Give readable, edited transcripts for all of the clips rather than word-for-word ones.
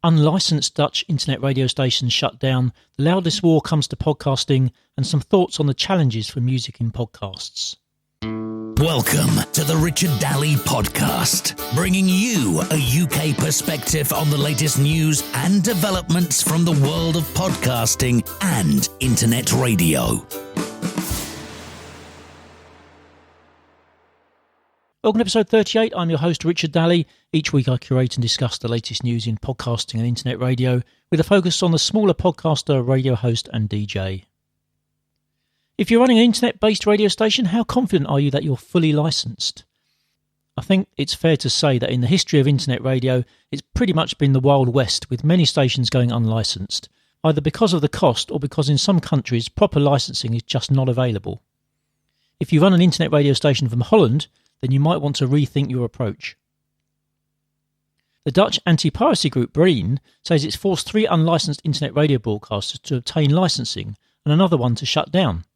unlicensed Dutch internet radio stations shut down, the loudness war comes to podcasting, and some thoughts on the challenges for music in podcasts. Welcome to the Richard Daly Podcast, bringing you a UK perspective on the latest news and developments from the world of podcasting and internet radio. Welcome to episode 38. I'm your host, Richard Daly. Each week I curate and discuss the latest news in podcasting and internet radio with a focus on the smaller podcaster, radio host and DJ. If you're running an internet-based radio station, how confident are you that you're fully licensed? I think it's fair to say that in the history of internet radio, it's pretty much been the Wild West, with many stations going unlicensed, either because of the cost or because in some countries proper licensing is just not available. If you run an internet radio station from Holland, then you might want to rethink your approach. The Dutch anti-piracy group Breen says it's forced 3 unlicensed internet radio broadcasters to obtain licensing and another one to shut down.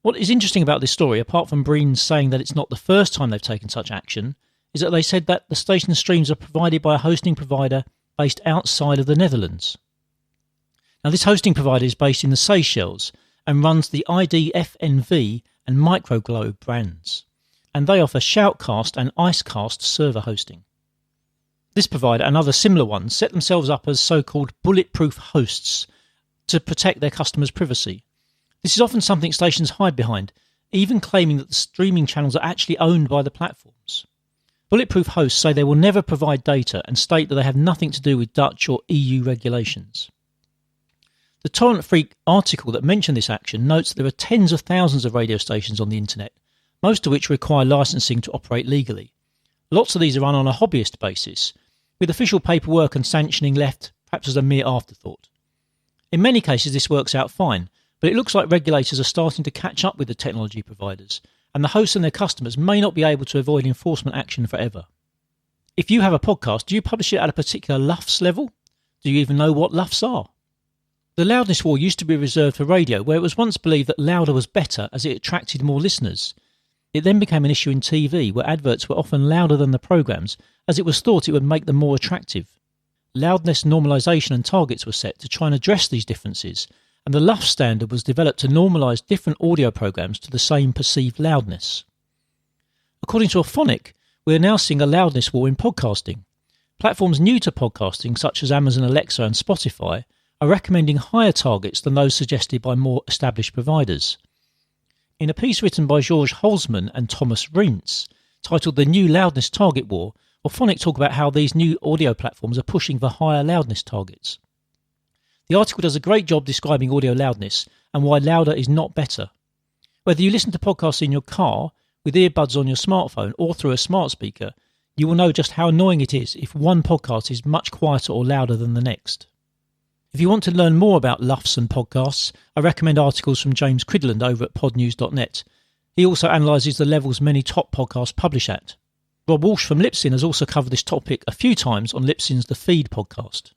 What is interesting about this story, apart from Breen saying that it's not the first time they've taken such action, is that they said that the station streams are provided by a hosting provider based outside of the Netherlands. Now, this hosting provider is based in the Seychelles and runs the IDFNV and Microglobe brands, and they offer Shoutcast and Icecast server hosting. This provider and other similar ones set themselves up as so-called bulletproof hosts to protect their customers' privacy. This is often something stations hide behind, even claiming that the streaming channels are actually owned by the platforms. Bulletproof hosts say they will never provide data and state that they have nothing to do with Dutch or EU regulations. The Torrent Freak article that mentioned this action notes that there are tens of thousands of radio stations on the internet, most of which require licensing to operate legally. Lots of these are run on a hobbyist basis, with official paperwork and sanctioning left perhaps as a mere afterthought. In many cases this works out fine, but it looks like regulators are starting to catch up with the technology providers, and the hosts and their customers may not be able to avoid enforcement action forever. If you have a podcast, do you publish it at a particular LUFS level? Do you even know what LUFS are? The loudness war used to be reserved for radio, where it was once believed that louder was better as it attracted more listeners. It then became an issue in TV, where adverts were often louder than the programmes, as it was thought it would make them more attractive. Loudness normalisation and targets were set to try and address these differences, and the LUFS standard was developed to normalise different audio programmes to the same perceived loudness. According to Auphonic, we are now seeing a loudness war in podcasting. Platforms new to podcasting, such as Amazon Alexa and Spotify, are recommending higher targets than those suggested by more established providers. In a piece written by George Holzman and Thomas Rintz, titled The New Loudness Target War, Auphonic talk about how these new audio platforms are pushing for higher loudness targets. The article does a great job describing audio loudness and why louder is not better. Whether you listen to podcasts in your car, with earbuds on your smartphone, or through a smart speaker, you will know just how annoying it is if one podcast is much quieter or louder than the next. If you want to learn more about LUFS and podcasts, I recommend articles from James Cridland over at podnews.net. He also analyses the levels many top podcasts publish at. Rob Walsh from Libsyn has also covered this topic a few times on Libsyn's The Feed podcast.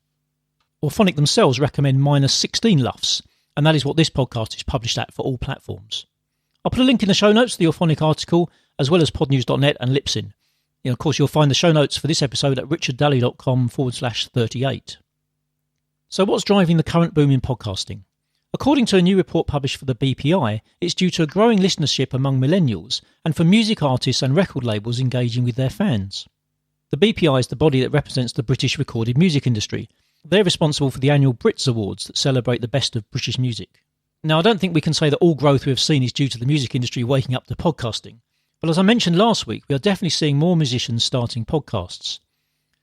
Auphonic themselves recommend -16 LUFS, and that is what this podcast is published at for all platforms. I'll put a link in the show notes to the Auphonic article, as well as podnews.net and Libsyn. Of course, you'll find the show notes for this episode at richarddaly.com/38. So what's driving the current boom in podcasting? According to a new report published for the BPI, it's due to a growing listenership among millennials and for music artists and record labels engaging with their fans. The BPI is the body that represents the British recorded music industry. They're responsible for the annual Brits Awards that celebrate the best of British music. Now, I don't think we can say that all growth we have seen is due to the music industry waking up to podcasting, but as I mentioned last week, we are definitely seeing more musicians starting podcasts.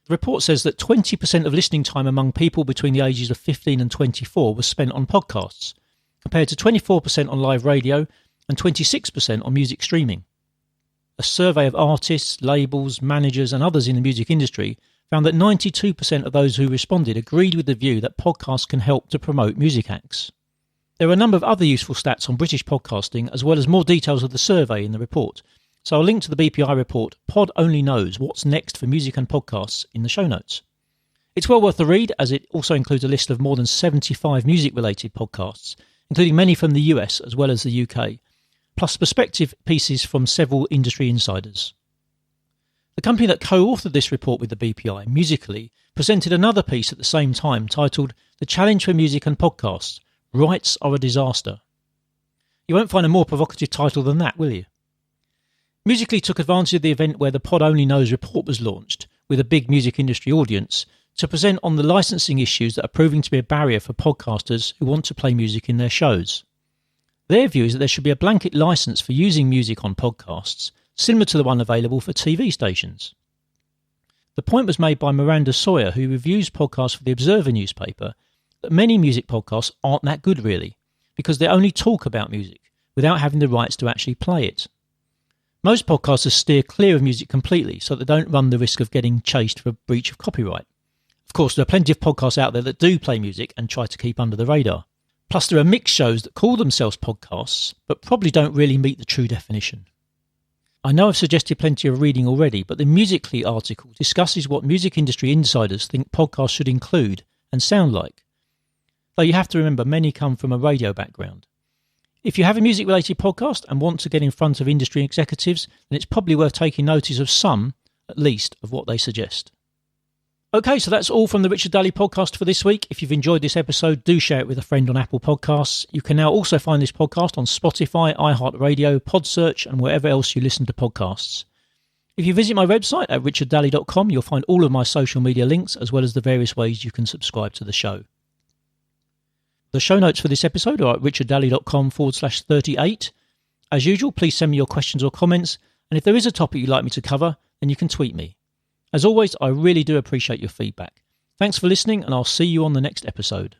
The report says that 20% of listening time among people between the ages of 15 and 24 was spent on podcasts, compared to 24% on live radio and 26% on music streaming. A survey of artists, labels, managers and others in the music industry found that 92% of those who responded agreed with the view that podcasts can help to promote music acts. There are a number of other useful stats on British podcasting, as well as more details of the survey in the report, so I'll link to the BPI report, Pod Only Knows What's Next for Music and Podcasts, in the show notes. It's well worth the read, as it also includes a list of more than 75 music-related podcasts, including many from the US as well as the UK, plus perspective pieces from several industry insiders. The company that co-authored this report with the BPI, Musical.ly, presented another piece at the same time titled The Challenge for Music and Podcasts, Rights Are a Disaster. You won't find a more provocative title than that, will you? Musical.ly took advantage of the event where the Pod Only Knows report was launched, with a big music industry audience, to present on the licensing issues that are proving to be a barrier for podcasters who want to play music in their shows. Their view is that there should be a blanket license for using music on podcasts, similar to the one available for TV stations. The point was made by Miranda Sawyer, who reviews podcasts for the Observer newspaper, that many music podcasts aren't that good really, because they only talk about music, without having the rights to actually play it. Most podcasters steer clear of music completely, so they don't run the risk of getting chased for breach of copyright. Of course, there are plenty of podcasts out there that do play music and try to keep under the radar. Plus, there are mixed shows that call themselves podcasts, but probably don't really meet the true definition. I know I've suggested plenty of reading already, but the Musical.ly article discusses what music industry insiders think podcasts should include and sound like. Though you have to remember, many come from a radio background. If you have a music-related podcast and want to get in front of industry executives, then it's probably worth taking notice of some, at least, of what they suggest. Okay, so that's all from the Richard Daly podcast for this week. If you've enjoyed this episode, do share it with a friend on Apple Podcasts. You can now also find this podcast on Spotify, iHeartRadio, PodSearch, and wherever else you listen to podcasts. If you visit my website at richarddaly.com, you'll find all of my social media links, as well as the various ways you can subscribe to the show. The show notes for this episode are at richarddaly.com/38. As usual, please send me your questions or comments, and if there is a topic you'd like me to cover, then you can tweet me. As always, I really do appreciate your feedback. Thanks for listening, and I'll see you on the next episode.